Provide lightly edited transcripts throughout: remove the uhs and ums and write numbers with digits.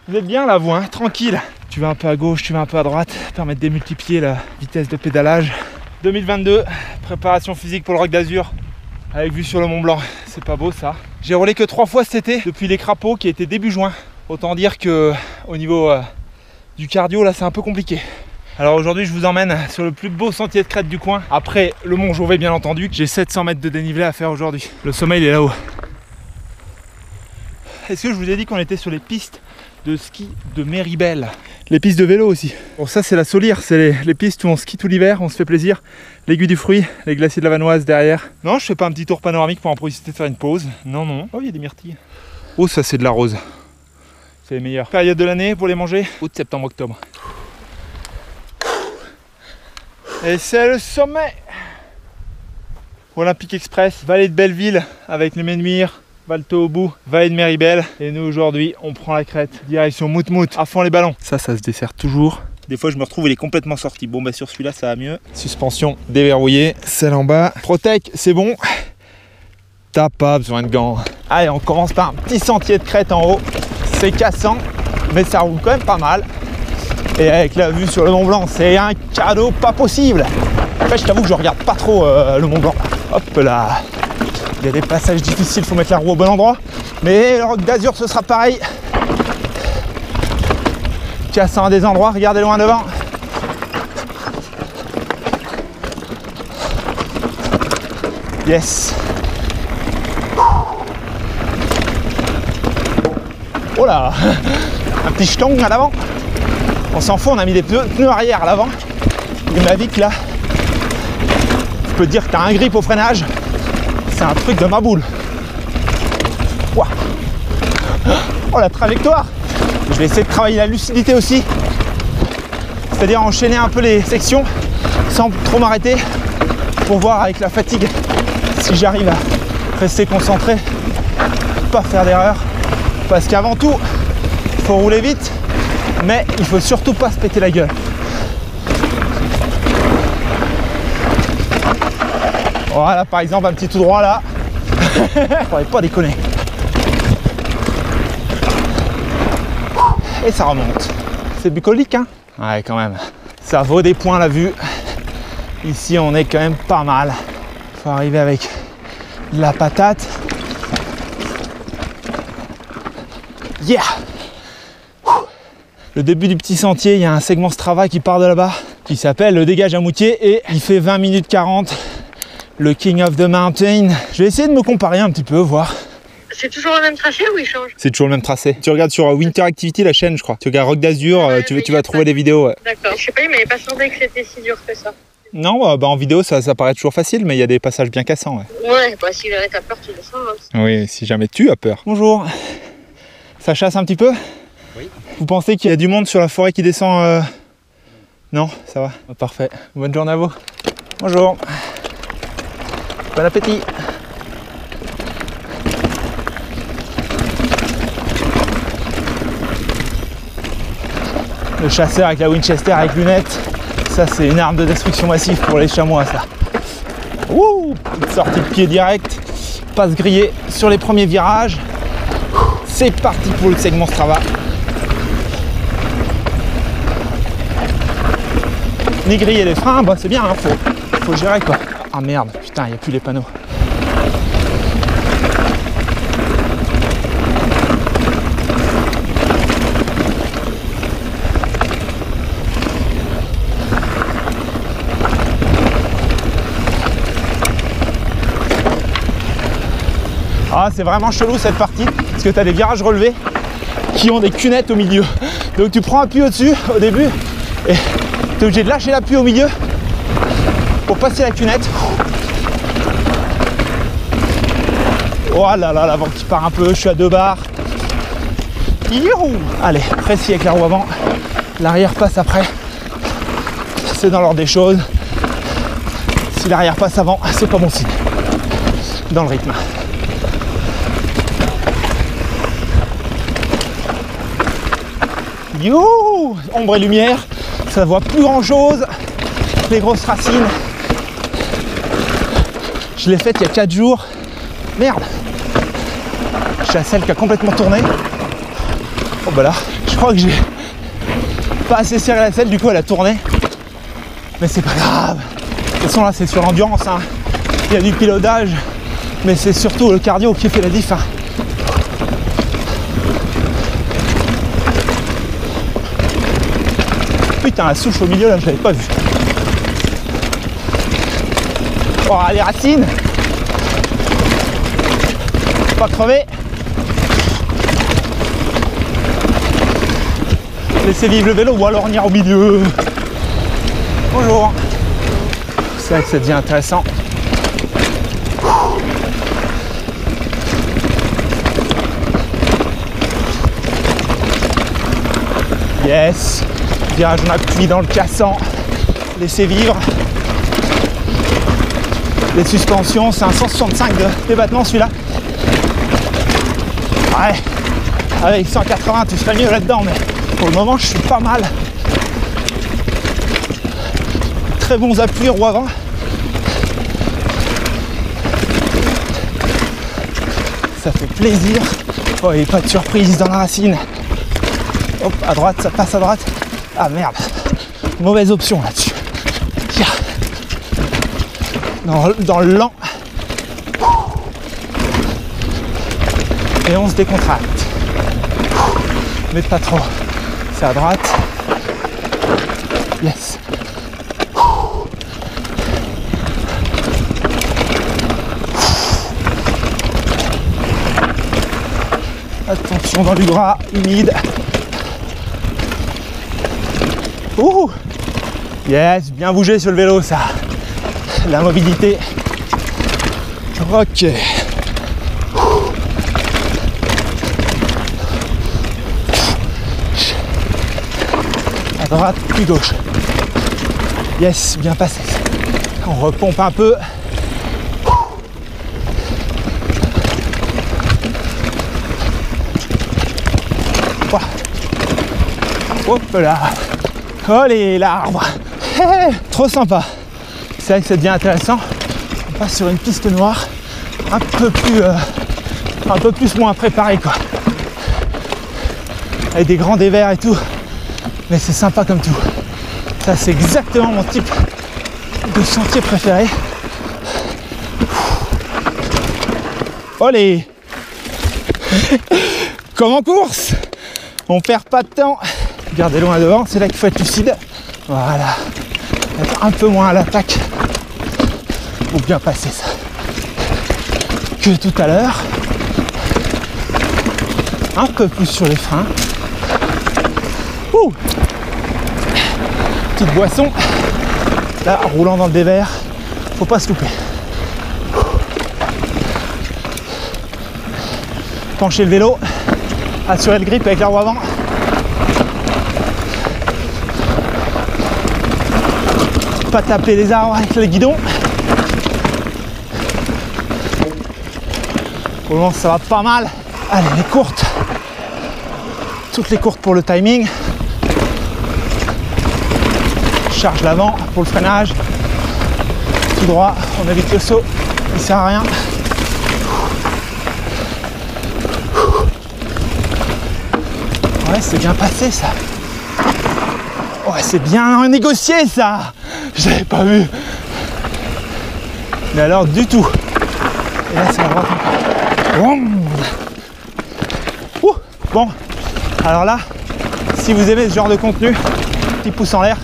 Vous êtes bien là vous, hein, tranquille. Tu vas un peu à gauche, tu vas un peu à droite, permet de démultiplier la vitesse de pédalage. 2022, préparation physique pour le Roc d'Azur, avec vue sur le Mont Blanc. C'est pas beau ça. J'ai roulé que 3 fois cet été, depuis les crapauds qui étaient début juin. Autant dire que au niveau du cardio, là c'est un peu compliqué. Alors aujourd'hui je vous emmène sur le plus beau sentier de crête du coin. Après le Mont Jouvet bien entendu. J'ai 700 mètres de dénivelé à faire aujourd'hui. Le sommet il est là-haut. Est-ce que je vous ai dit qu'on était sur les pistes de ski de Méribel? Les pistes de vélo aussi. Bon ça c'est la Solire, c'est les pistes où on skie tout l'hiver, on se fait plaisir. L'Aiguille du Fruit, les glaciers de la Vanoise derrière. Non, je fais pas un petit tour panoramique pour en profiter de faire une pause. Non, non. Oh, il y a des myrtilles. Oh, ça c'est de la rose. C'est les meilleures périodes de l'année pour les manger. Août, septembre, octobre. Et c'est le sommet. Olympique Express, vallée de Belleville avec les Ménuires, Valto au bout, vallée de Méribel. Et nous aujourd'hui, on prend la crête, direction Moutmout, à fond les ballons. Ça se dessert toujours. Des fois, je me retrouve, il est complètement sorti. Bon, bah sur celui-là, ça va mieux. Suspension déverrouillée, celle en bas. Protec, c'est bon. T'as pas besoin de gants. Allez, on commence par un petit sentier de crête en haut. C'est cassant, mais ça roule quand même pas mal. Et avec la vue sur le Mont Blanc, c'est un cadeau pas possible. En fait, je t'avoue que je regarde pas trop le Mont Blanc. Hop là. Il y a des passages difficiles, faut mettre la roue au bon endroit. Mais le Roc d'Azur, ce sera pareil. Cassant à des endroits, regardez loin devant. Yes. Oh là, un petit jeton à l'avant. On s'en fout, on a mis des pneus arrière à l'avant. Du Mavic là. Je peux te dire que t'as un grip au freinage. C'est un truc de ma boule. Wow. Oh la trajectoire. Je vais essayer de travailler la lucidité aussi. C'est-à-dire enchaîner un peu les sections sans trop m'arrêter pour voir avec la fatigue si j'arrive à rester concentré, pas faire d'erreur. Parce qu'avant tout, il faut rouler vite, mais il faut surtout pas se péter la gueule. Voilà, par exemple, un petit tout droit là. Faudrait pas déconner. Et ça remonte. C'est bucolique, hein? Ouais, quand même. Ça vaut des points la vue. Ici, on est quand même pas mal. Faut arriver avec la patate. Yeah! Le début du petit sentier, il y a un segment Strava qui part de là-bas, qui s'appelle le dégage à Moutier et il fait 20 minutes 40. Le King of the Mountain. Je vais essayer de me comparer un petit peu, voir. C'est toujours le même tracé ou il change? C'est toujours le même tracé. Tu regardes sur Winter Activity, la chaîne, je crois. Tu regardes Roc d'Azur, ouais, tu vas trouver des vidéos. Ouais. D'accord. Je sais pas, il m'avait pas semblé que c'était si dur que ça. Non, bah en vidéo, ça paraît toujours facile, mais il y a des passages bien cassants. Ouais, ouais bah si jamais t'as peur, tu descends. Hein. Oui, si jamais tu as peur. Bonjour. Ça chasse un petit peu? Oui. Vous pensez qu'il y a du monde sur la forêt qui descend Non, ça va. Oh, parfait. Bonne journée à vous. Bonjour. Bon appétit. Le chasseur avec la Winchester avec lunettes, ça c'est une arme de destruction massive pour les chamois ça. Ouh, petite sortie de pied direct, passe grillée sur les premiers virages. C'est parti pour le segment Strava. Ni griller les freins, bah c'est bien, hein, faut gérer quoi. Ah merde, putain, il n'y a plus les panneaux. Ah, c'est vraiment chelou cette partie, parce que tu as des virages relevés qui ont des cunettes au milieu. Donc tu prends appui au-dessus au début et tu es obligé de lâcher l'appui au milieu pour passer la cunette. Oh là là, l'avant qui part un peu, je suis à 2 barres. Youhou! Allez, précis avec la roue avant, l'arrière passe après. C'est dans l'ordre des choses. Si l'arrière passe avant, c'est pas bon signe. Dans le rythme. Youhou! Ombre et lumière, ça voit plus grand chose. Les grosses racines. Je l'ai faite il y a 4 jours. Merde! Je suis à celle qui a complètement tourné. Oh bah là, je crois que j'ai pas assez serré la selle, du coup elle a tourné. Mais c'est pas grave. De toute façon là c'est sur l'endurance, hein. Il y a du pilotage, mais c'est surtout le cardio qui fait la diff, hein. Putain, la souche au milieu là, je l'avais pas vue. Oh, les racines. Pas crever. Laissez vivre le vélo ou alors venir au milieu. Bonjour. C'est vrai que ça devient intéressant. Yes. Virage en appui dans le cassant. Laissez vivre. Les suspensions, c'est un 165 de débattement celui-là. Ouais. Avec 180, tu serais mieux là-dedans, mais pour le moment, je suis pas mal. Très bons appuis roue avant. Ça fait plaisir. Oh, et pas de surprise dans la racine. Hop, à droite, ça passe à droite. Ah merde, mauvaise option là-dessus. Tiens. Dans le lent. Et on se décontracte. Mais pas trop. C'est à droite. Yes. Attention dans du gras humide. Ouh. Yes, bien bougé sur le vélo ça. La mobilité. Ok. À droite puis gauche. Yes, bien passé. On repompe un peu. Hop là. Oh l'arbre. Trop sympa. C'est vrai que ça devient intéressant. On passe sur une piste noire un peu plus moins préparée quoi. Avec des grands dévers et tout. Mais c'est sympa comme tout. Ça c'est exactement mon type de sentier préféré. Olé. Comme en course. On perd pas de temps. Regardez loin devant, c'est là qu'il faut être lucide. Voilà. Être un peu moins à l'attaque pour bien passer ça. Que tout à l'heure. Un peu plus sur les freins. Ouh. Petite boisson. Là, roulant dans le dévers. Faut pas se louper. Pencher le vélo. Assurer le grip avec la roue avant. Pas taper les arbres avec le guidon. Pour le moment ça va pas mal. Allez, les courtes. Toutes les courtes pour le timing. Charge l'avant pour le freinage. Tout droit, on évite le saut. Il sert à rien. Ouais, c'est bien passé ça. Ouais, c'est bien négocié ça. J'avais pas vu. Mais alors du tout. Et là c'est à droite encore. Bon. Alors là, si vous aimez ce genre de contenu, petit pouce en l'air,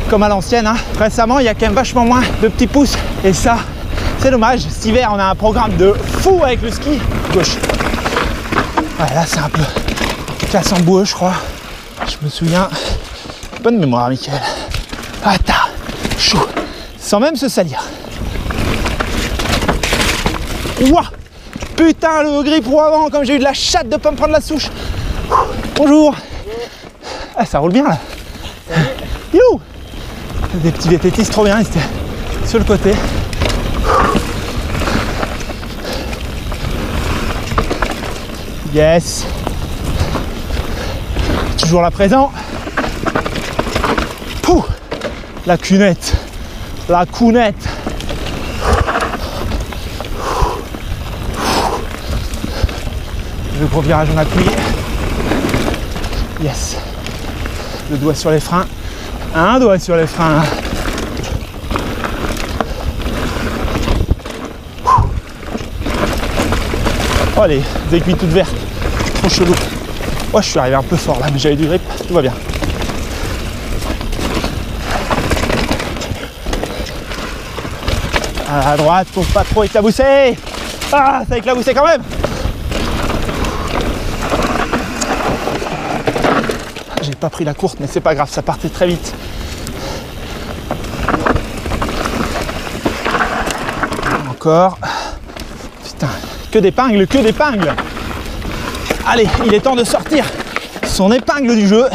comme à l'ancienne, hein. Récemment il y a quand même vachement moins de petits pouces. Et ça, c'est dommage. Cet hiver on a un programme de fou avec le ski. Gauche. Ouais, là c'est un peu casse en boueux je crois. Je me souviens. Bonne mémoire Mickaël. Attends. Chaud, sans même se salir. Ouah. Putain, le grip roue avant, comme j'ai eu de la chatte de pas me prendre la souche. Bonjour. Ah, ça roule bien là. You. Des petits VTT, trop bien, ils étaient sur le côté. Yes. Toujours là présent. Pouh. La cunette. La counette. Le gros virage en appui. Yes. Le doigt sur les freins. Un doigt sur les freins. Oh, les aiguilles toutes vertes. Trop chelou. Oh, je suis arrivé un peu fort là, mais j'avais du grip. Tout va bien. À droite, faut pas trop éclabousser. Ah, ça a éclaboussé quand même. J'ai pas pris la courte, mais c'est pas grave, ça partait très vite. Encore. Putain, que d'épingles, que d'épingles. Allez, il est temps de sortir son épingle du jeu.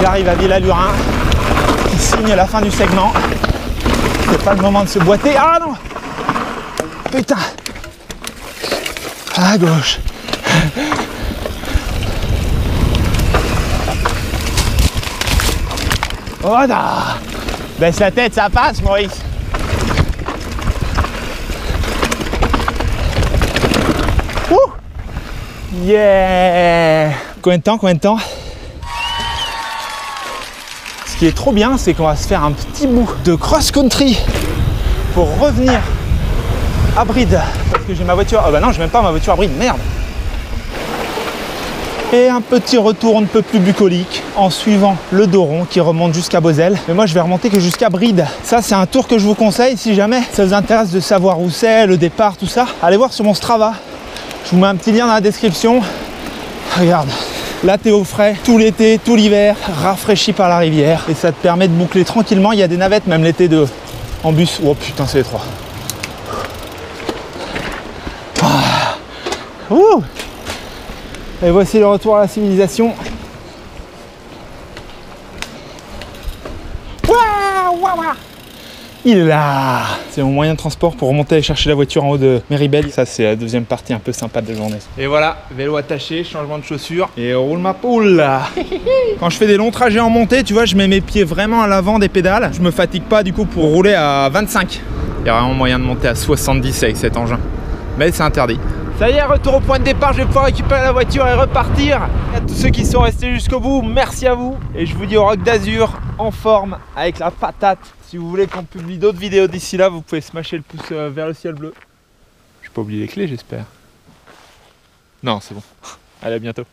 J'arrive à Villalurin, qui signe la fin du segment. C'est pas le moment de se boiter. Ah non! Putain! À gauche. Oh là! Baisse la tête, ça passe, Maurice. Ouh! Yeah! Combien de temps? Combien de temps? Ce qui est trop bien, c'est qu'on va se faire un petit bout de cross-country pour revenir à Bride. Parce que j'ai ma voiture. Ah bah non, j'ai même pas ma voiture à Bride, merde! Et un petit retour un peu plus bucolique en suivant le Doron qui remonte jusqu'à Beauzelle. Mais moi je vais remonter que jusqu'à Bride. Ça c'est un tour que je vous conseille si jamais ça vous intéresse de savoir où c'est, le départ, tout ça. Allez voir sur mon Strava. Je vous mets un petit lien dans la description. Regarde, là t'es au frais tout l'été, tout l'hiver, rafraîchi par la rivière. Et ça te permet de boucler tranquillement. Il y a des navettes même l'été en bus. Oh putain c'est étroit. Ah. Ouh. Et voici le retour à la civilisation. Waouh, waouh, waouh. Il est là. C'est mon moyen de transport pour remonter et chercher la voiture en haut de Méribel. Ça, c'est la deuxième partie un peu sympa de la journée. Et voilà, vélo attaché, changement de chaussures et roule ma poule. Quand je fais des longs trajets en montée, tu vois, je mets mes pieds vraiment à l'avant des pédales. Je me fatigue pas du coup pour rouler à 25. Il y a vraiment moyen de monter à 70 avec cet engin. Mais c'est interdit. Ça y est, retour au point de départ, je vais pouvoir récupérer la voiture et repartir. À tous ceux qui sont restés jusqu'au bout, merci à vous. Et je vous dis au Roc d'Azur, en forme, avec la patate. Si vous voulez qu'on publie d'autres vidéos d'ici là, vous pouvez smasher le pouce vers le ciel bleu. Je n'ai pas oublié les clés, j'espère. Non, c'est bon. Allez, à bientôt.